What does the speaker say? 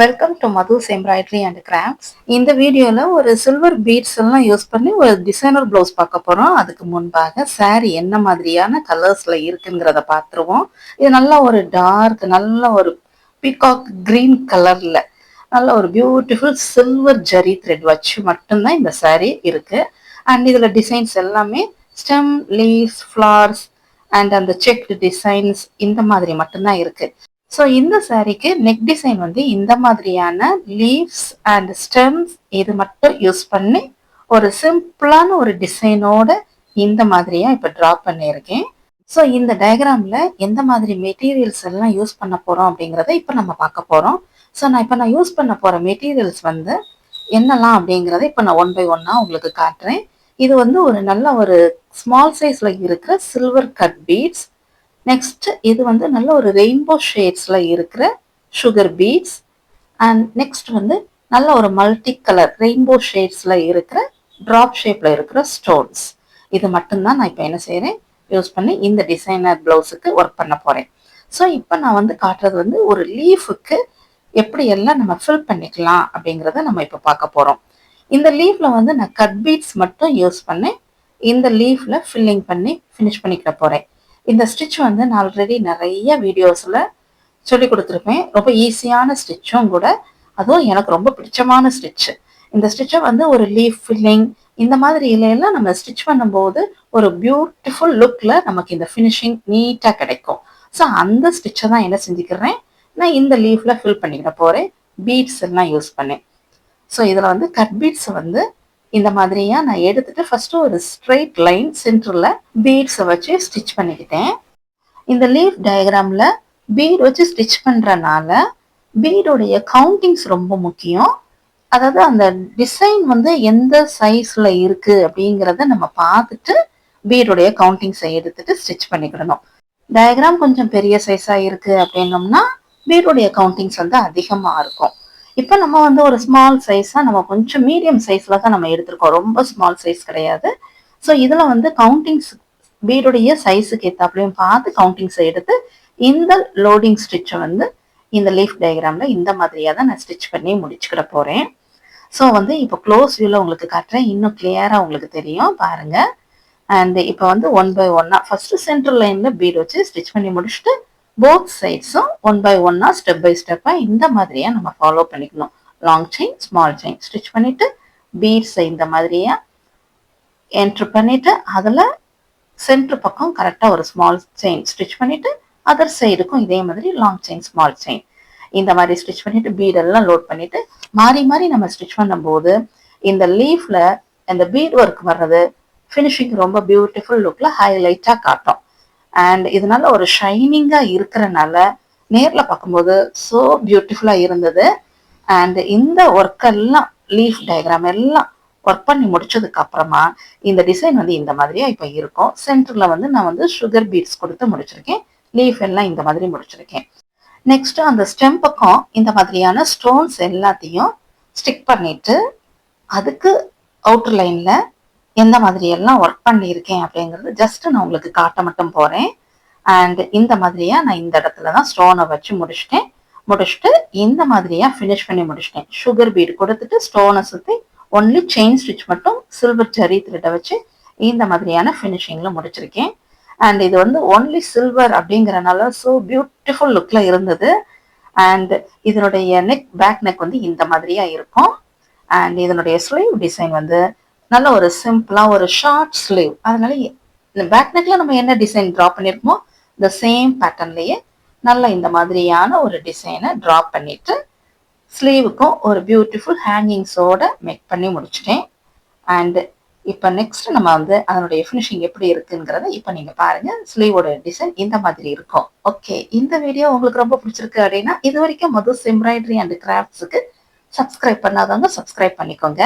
Welcome to Madhu's embroidery and crafts. இந்த வீடியோல ஒரு சில்வர் பீட்ஸ் எல்லாம் யூஸ் பண்ணி ஒரு டிசைனர் பிளவுஸ் பார்க்க போறோம். அதுக்கு முன்பாக saree என்ன மாதிரியான கலர்ஸ்ல இருக்குங்கிறத பார்த்துருவோம். இது நல்ல ஒரு டார்க், நல்ல ஒரு பீகாக் கிரீன் கலர்ல நல்ல ஒரு பியூட்டிஃபுல் சில்வர் ஜரி த்ரெட் வச்சு மட்டும்தான் இந்த saree இருக்கு. அண்ட் இதுல டிசைன்ஸ் எல்லாமே ஸ்டெம், லீவ்ஸ், ஃபிளவர்ஸ் அண்ட் அந்த செக்டு டிசைன்ஸ் இந்த மாதிரி மட்டும்தான் இருக்கு. ஸோ இந்த சாரீக்கு நெக் டிசைன் வந்து இந்த மாதிரியான லீவ்ஸ் அண்ட் ஸ்டெம்ஸ் இது மட்டும் யூஸ் பண்ணி ஒரு சிம்பிளான ஒரு டிசைனோட இந்த மாதிரியா இப்போ ட்ரா பண்ணியிருக்கேன். ஸோ இந்த டயக்ராம்ல எந்த மாதிரி மெட்டீரியல்ஸ் எல்லாம் யூஸ் பண்ண போறோம் அப்படிங்கிறத இப்போ நம்ம பார்க்க போறோம். ஸோ நான் யூஸ் பண்ண போற மெட்டீரியல்ஸ் வந்து என்னெல்லாம் அப்படிங்கிறத இப்போ நான் ஒன் பை ஒன்னா உங்களுக்கு காட்டுறேன். இது வந்து ஒரு நல்ல ஒரு ஸ்மால் சைஸ்ல இருக்கிற சில்வர் கட் பீட்ஸ். நெக்ஸ்ட் இது வந்து நல்ல ஒரு ரெயின்போ ஷேட்ஸ்ல இருக்கிற சுகர் பீட்ஸ். அண்ட் நெக்ஸ்ட் வந்து நல்ல ஒரு மல்டி கலர் ரெயின்போ ஷேட்ஸ்ல இருக்கிற ட்ராப் ஷேப்ல இருக்கிற ஸ்டோன்ஸ். இது மட்டும்தான் நான் இப்போ என்ன செய்யறேன், யூஸ் பண்ணி இந்த டிசைனர் பிளவுஸுக்கு ஒர்க் பண்ண போறேன். ஸோ இப்போ நான் வந்து காட்டுறது வந்து ஒரு லீஃபுக்கு எப்படி எல்லாம் நம்ம ஃபில் பண்ணிக்கலாம் அப்படிங்கிறத நம்ம இப்போ பார்க்க போறோம். இந்த லீஃப்ல வந்து நான் கட் பீட்ஸ் மட்டும் யூஸ் பண்ணி இந்த லீஃப்ல ஃபில்லிங் பண்ணி ஃபினிஷ் பண்ணிக்கிற போறேன். இந்த ஸ்டிச் வந்து நான் ஆல்ரெடி நிறைய வீடியோஸில் சொல்லி கொடுத்துருப்பேன். ரொம்ப ஈஸியான ஸ்டிச்சும் கூட, அதுவும் எனக்கு ரொம்ப பிடிச்சமான ஸ்டிச்சு. இந்த ஸ்டிச்சை வந்து ஒரு லீஃப் ஃபில்லிங் இந்த மாதிரி இலையெல்லாம் நம்ம ஸ்டிச் பண்ணும்போது ஒரு பியூட்டிஃபுல் லுக்கில் நமக்கு இந்த ஃபினிஷிங் நீட்டாக கிடைக்கும். ஸோ அந்த ஸ்டிச்சை தான் என்ன செஞ்சுக்கிறேன், நான் இந்த லீஃபில் ஃபில் பண்ணிக்கிற போகிறேன் பீட்ஸ் எல்லாம் யூஸ் பண்ணேன். ஸோ இதில் வந்து கட் பீட்ஸ் வந்து இந்த மாதிரியா நான் எடுத்துட்டு ஃபர்ஸ்ட் ஒரு ஸ்ட்ரெயிட் லைன் சென்டர்ல பீட்ஸை வச்சு ஸ்டிச் பண்ணிக்கிட்டேன். இந்த லீஃப் டயக்ராம்ல பீட் வச்சு ஸ்டிச் பண்றனால பீடோடைய கவுண்டிங்ஸ் ரொம்ப முக்கியம். அதாவது அந்த டிசைன் வந்து எந்த சைஸ்ல இருக்கு அப்படிங்கிறத நம்ம பார்த்துட்டு பீடோடைய கவுண்டிங்ஸை எடுத்துட்டு ஸ்டிச் பண்ணிக்கிடணும். டயக்ராம் கொஞ்சம் பெரிய சைஸா இருக்கு அப்படின்னோம்னா பீடோடைய கவுண்டிங்ஸ் வந்து அதிகமா இருக்கும். இப்போ நம்ம வந்து ஒரு ஸ்மால் சைஸா நம்ம கொஞ்சம் மீடியம் சைஸ்ல தான் நம்ம எடுத்திருக்கோம், ரொம்ப ஸ்மால் சைஸ் கிடையாது. ஸோ இதுல வந்து கவுண்டிங்ஸ் பீடுடைய சைஸுக்கு ஏத்தாப்லையும் பார்த்து கவுண்டிங்ஸை எடுத்து இந்த லோடிங் ஸ்டிச்சை வந்து இந்த லீஃப் டயக்ராம்ல இந்த மாதிரியா தான் நான் ஸ்டிச் பண்ணி முடிச்சுக்கிட போறேன். ஸோ வந்து இப்போ க்ளோஸ் வியூல உங்களுக்கு காட்டுறேன், இன்னும் கிளியரா உங்களுக்கு தெரியும் பாருங்க. அண்ட் இப்போ வந்து ஒன் பை ஒன்னா ஃபர்ஸ்ட் சென்டர் லைன்ல பீட் வச்சு ஸ்டிச் பண்ணி முடிச்சுட்டு போத் சைட்ஸும் ஒன் பை ஒன்னா ஸ்டெப் பை ஸ்டெப்பா இந்த மாதிரியா நம்ம ஃபாலோ பண்ணிக்கணும். Long chain, small chain stitch பண்ணிட்டு பீட்ஸை இந்த மாதிரியா என்ட்ரு பண்ணிட்டு அதுல சென்டர் பக்கம் கரெக்டா ஒரு ஸ்மால் செயின் ஸ்டிச் பண்ணிட்டு அதர் சைடுக்கும் இதே மாதிரி லாங் செயின், ஸ்மால் செயின் இந்த மாதிரி ஸ்டிச் பண்ணிட்டு பீடெல்லாம் லோட் பண்ணிட்டு மாறி மாறி நம்ம ஸ்டிச் பண்ணும்போது இந்த லீஃப்ல அந்த பீட் ஒர்க் வர்றது ஃபினிஷிங் ரொம்ப பியூட்டிஃபுல் லுக்ல ஹைலைட்டா காட்டும். அண்ட் இதனால ஒரு ஷைனிங்கா இருக்கிறனால நேர்ல பார்க்கும்போது சோ பியூட்டிஃபுல்லா இருந்தது. அண்ட் இந்த ஒர்க் எல்லாம் லீஃப் டயக்ராம் எல்லாம் ஒர்க் பண்ணி முடிச்சதுக்கு அப்புறமா இந்த டிசைன் வந்து இந்த மாதிரியா இப்ப இருக்கும். சென்டர்ல வந்து நான் வந்து சுகர் பீட்ஸ் கொடுத்து முடிச்சிருக்கேன், லீஃப் எல்லாம் இந்த மாதிரி முடிச்சிருக்கேன். நெக்ஸ்ட் அந்த ஸ்டெம் பக்கம் இந்த மாதிரியான ஸ்டோன்ஸ் எல்லாத்தையும் ஸ்டிக் பண்ணிட்டு அதுக்கு அவுட்டர் லைன்ல எந்த மாதிரி எல்லாம் ஒர்க் பண்ணியிருக்கேன் அப்படிங்கிறது ஜஸ்ட் நான் உங்களுக்கு காட்ட மட்டும் போறேன். அண்ட் இந்த மாதிரியா நான் இந்த இடத்துல தான் ஸ்டோனை வச்சு முடிச்சுட்டு இந்த மாதிரியா ஃபினிஷ் பண்ணி முடிச்சிட்டேன். சுகர் பீட் கொடுத்துட்டு ஸ்டோனை சுற்றி ஒன்லி செயின் ஸ்டிச் மட்டும் சில்வர் ஜரி த்ரெட்டை வச்சு இந்த மாதிரியான ஃபினிஷிங்ல முடிச்சிருக்கேன். அண்ட் இது வந்து ஒன்லி சில்வர் அப்படிங்கறனால ஸோ பியூட்டிஃபுல் லுக்ல இருந்தது. அண்ட் இதனுடைய நெக், பேக் நெக் வந்து இந்த மாதிரியா இருக்கும். அண்ட் இதனுடைய ஸ்லீவ் டிசைன் வந்து நல்ல ஒரு சிம்பிளா ஒரு ஷார்ட் ஸ்லீவ். அதனால இந்த பேக் நெக்ல நம்ம என்ன டிசைன் ட்ரா பண்ணிருக்கோமோ இந்த சேம் பேட்டர்ன்லயே நல்ல இந்த மாதிரியான ஒரு டிசைனை ட்ரா பண்ணிட்டு ஸ்லீவுக்கும் ஒரு பியூட்டிஃபுல் ஹேங்கிங்ஸோட மேக் பண்ணி முடிச்சிட்டேன். அண்ட் இப்போ நெக்ஸ்ட் நம்ம வந்து அதனுடைய ஃபினிஷிங் எப்படி இருக்குங்கிறத இப்போ நீங்க பாருங்க. ஸ்லீவோட டிசைன் இந்த மாதிரி இருக்கும். ஓகே, இந்த வீடியோ உங்களுக்கு ரொம்ப பிடிச்சிருக்கு அப்படின்னா இது வரைக்கும் மதுஸ் எம்ப்ராய்டரி அண்ட் கிராஃப்ட்ஸுக்கு சப்ஸ்கிரைப் பண்ணாதவங்க சப்ஸ்கிரைப் பண்ணிக்கோங்க.